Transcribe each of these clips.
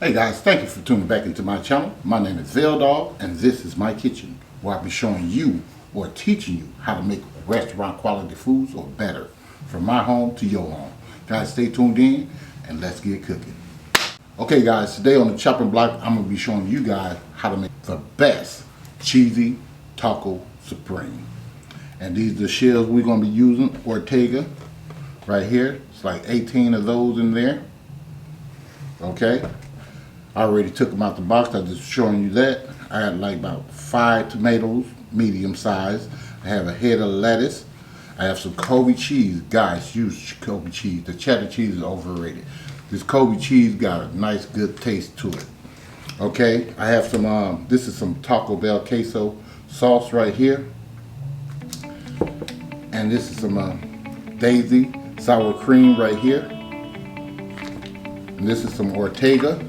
Hey guys, thank you for tuning back into my channel. My name is VELDOGGS and this is my kitchen, where I'll be showing you or teaching you how to make restaurant quality foods or better, from my home to your home. Guys, stay tuned in and let's get cooking. Okay guys, today on the chopping block I'm going to be showing you guys how to make the best cheesy taco supreme. And these are the shells we're going to be using. Ortega right here. It's like 18 of those in there. Okay. I already took them out the box. I'm just showing you that. I had like about 5 tomatoes, medium size. I have a head of lettuce. I have some Kobe cheese. Guys, use Kobe cheese. The cheddar cheese is overrated. This Kobe cheese got a nice, good taste to it. Okay, I have some, this is some Taco Bell queso sauce right here. And this is some Daisy sour cream right here. And this is some Ortega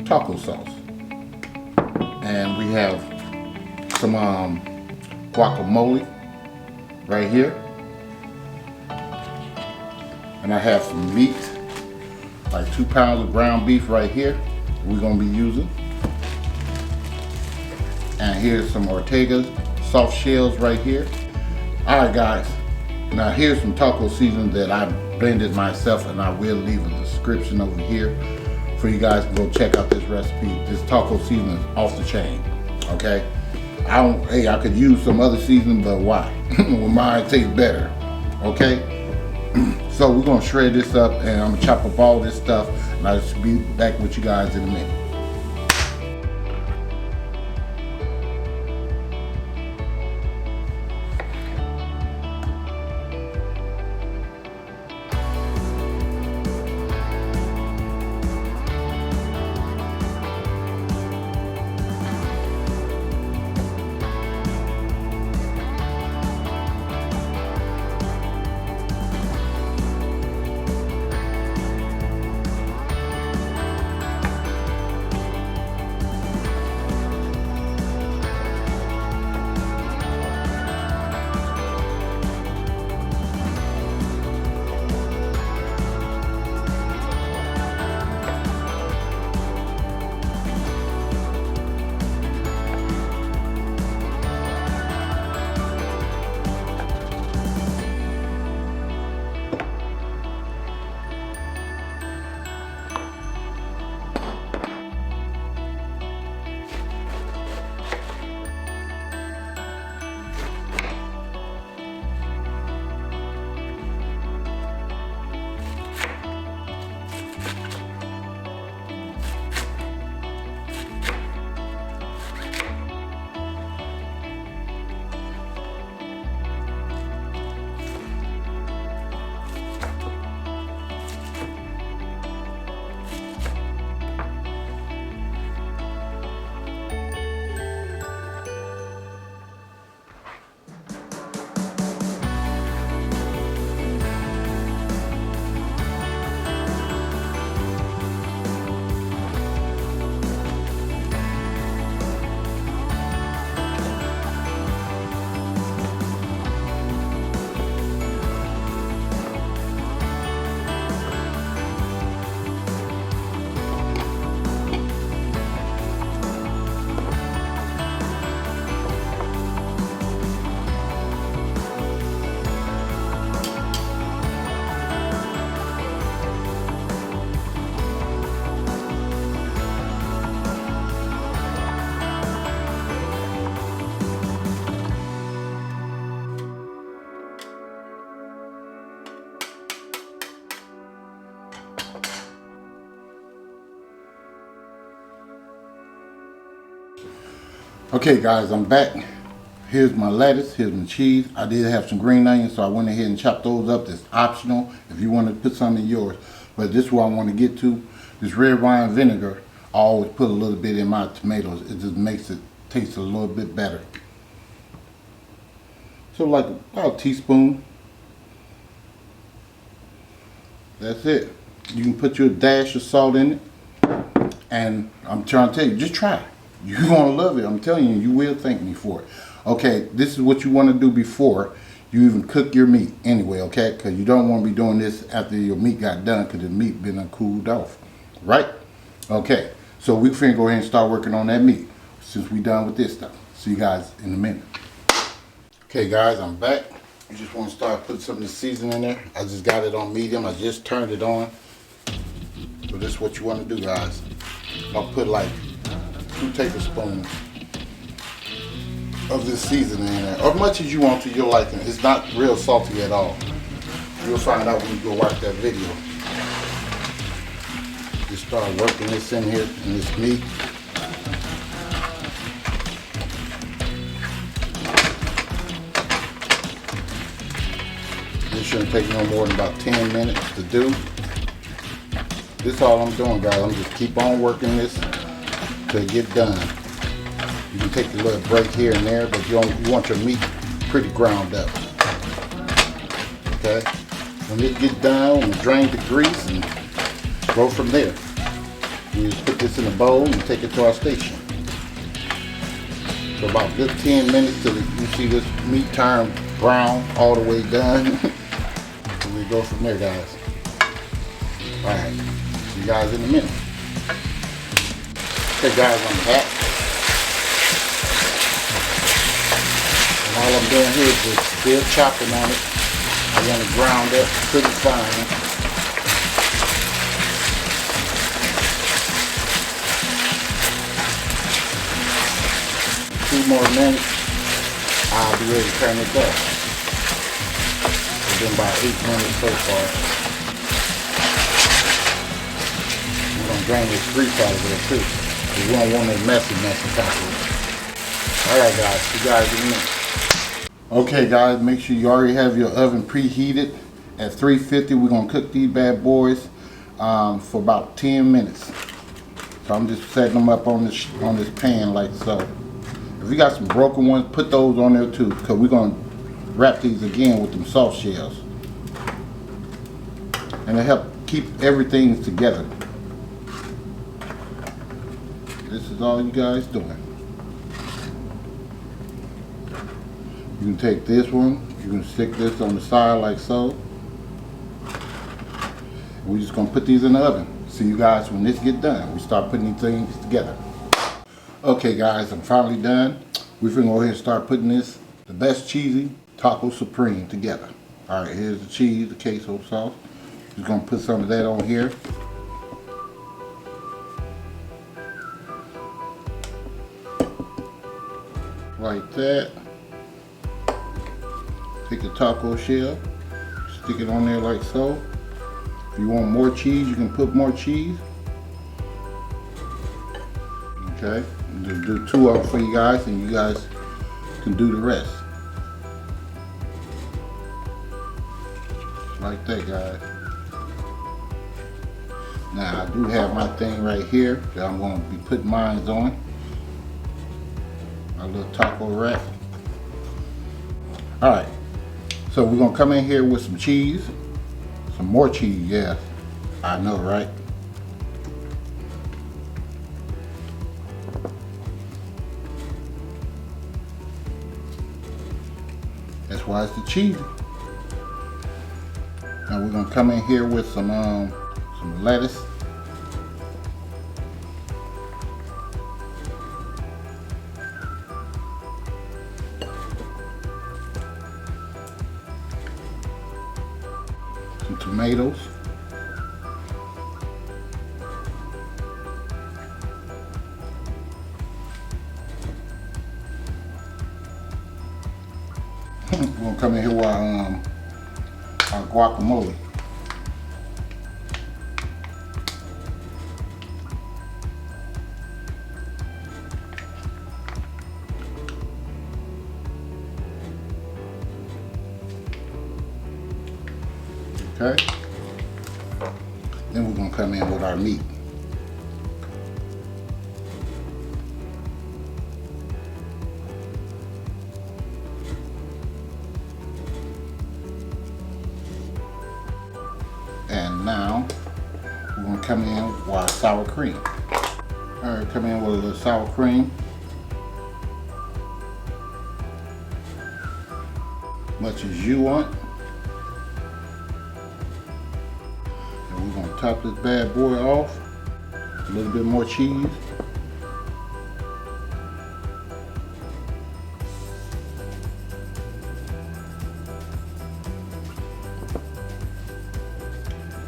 taco sauce. And we have some guacamole right here. And I have some meat, like 2 pounds of ground beef right here we're going to be using. And here's some Ortega soft shells right here. Alright guys, now here's some taco seasoning that I blended myself, and I will leave a description over here for you guys to go check out this recipe. This taco seasoning is off the chain. Okay, I could use some other seasoning, but why? Well, mine tastes better. Okay, so we're gonna shred this up and I'm gonna chop up all this stuff, and I'll just be back with you guys in a minute. Okay guys, I'm back. Here's my lettuce, here's my cheese. I did have some green onions, so I went ahead and chopped those up. That's optional if you want to put some in yours. But this is what I want to get to. This red wine vinegar, I always put a little bit in my tomatoes. It just makes it taste a little bit better. So like about a teaspoon. That's it. You can put your dash of salt in it. And I'm trying to tell you, just try it. You're going to love it. I'm telling you, you will thank me for it. Okay, this is what you want to do before you even cook your meat anyway, okay? Because you don't want to be doing this after your meat got done, because the meat been cooled off, right? Okay, so we finna go ahead and start working on that meat since we done with this stuff. See you guys in a minute. Okay guys, I'm back. You just want to start putting some of the seasoning in there. I just got it on medium. I just turned it on. So this is what you want to do, guys. I'll put like 2 tablespoons of this seasoning in there, or as much as you want to your liking. It's not real salty at all. You'll find out when you go watch that video. Just start working this in here, in this meat. This shouldn't take no more than about 10 minutes to do. This is all I'm doing, guys. I'm just keep on working this till it get done. You can take a little break here and there, but you want your meat pretty ground up. Okay? When it get done, we drain the grease and go from there. We just put this in a bowl and take it to our station. So about good 10 minutes till you see this meat turn brown all the way done. And we go from there, guys. Alright, see you guys in a minute. Okay guys, I'm back. And all I'm doing here is just still chopping on it. I want it ground up pretty fine. 2 more minutes, I'll be ready to turn it up. It's been about 8 minutes so far. We're going to drain this grease out of there too, because we don't want no messy tacos. Alright guys, see you guys in a minute. Okay guys, make sure you already have your oven preheated at 350. We're going to cook these bad boys for about 10 minutes. So I'm just setting them up on this pan like so. If you got some broken ones, put those on there too, because we're going to wrap these again with them soft shells. And it'll help keep everything together. This is all you guys doing. You can take this one, you can stick this on the side like so. We're just going to put these in the oven. See you guys when this get done. We start putting these things together. Okay guys, I'm finally done. We're gonna go ahead and start putting the best cheesy taco supreme together. Alright, here's the cheese, the queso sauce. Just gonna put some of that on here. Like that. Take the taco shell, stick it on there like so. If you want more cheese, you can put more cheese. Okay, just do 2 of them for you guys, and you guys can do the rest. Like that, guys. Now I do have my thing right here that I'm going to be putting mine on. My little taco rack. Alright, so we're going to come in here with some cheese. Some more cheese, yeah. I know, right? That's why it's the cheese. Now we're gonna come in here with some lettuce. Some tomatoes. We're gonna come in here with our guacamole. Okay. Then we're gonna come in with our meat. And now we're going to come in with our sour cream. Alright, come in with a little sour cream. Much as you want. And we're going to top this bad boy off. A little bit more cheese.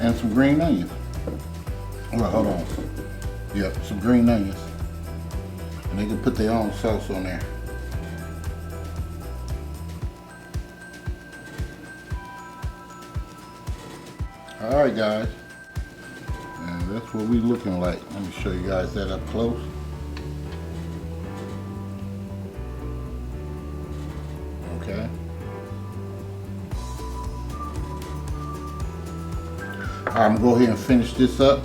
And some green onions. Well, hold on. Yep, some green onions. And they can put their own sauce on there. Alright guys. And that's what we're looking like. Let me show you guys that up close. Okay. I'm gonna go ahead and finish this up,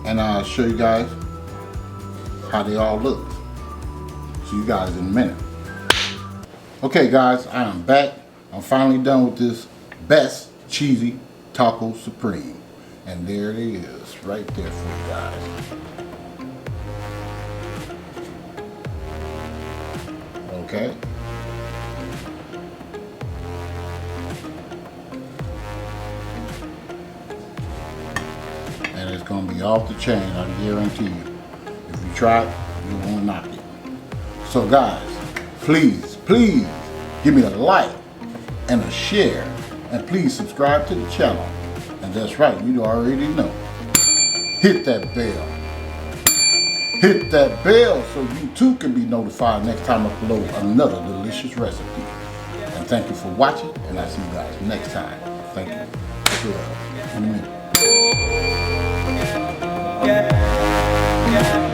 and I'll show you guys how they all look. See you guys in a minute. Okay guys, I am back. I'm finally done with this best cheesy taco supreme, and there it is right there for you guys. Okay. And it's going to be off the chain, I guarantee you. If you try it, you won't knock it. So guys, please, please give me a like and a share, and please subscribe to the channel. And that's right, you already know. Hit that bell. Hit that bell so you too can be notified next time I upload another delicious recipe. And thank you for watching, and I'll see you guys next time. Thank you. In a minute. Yeah.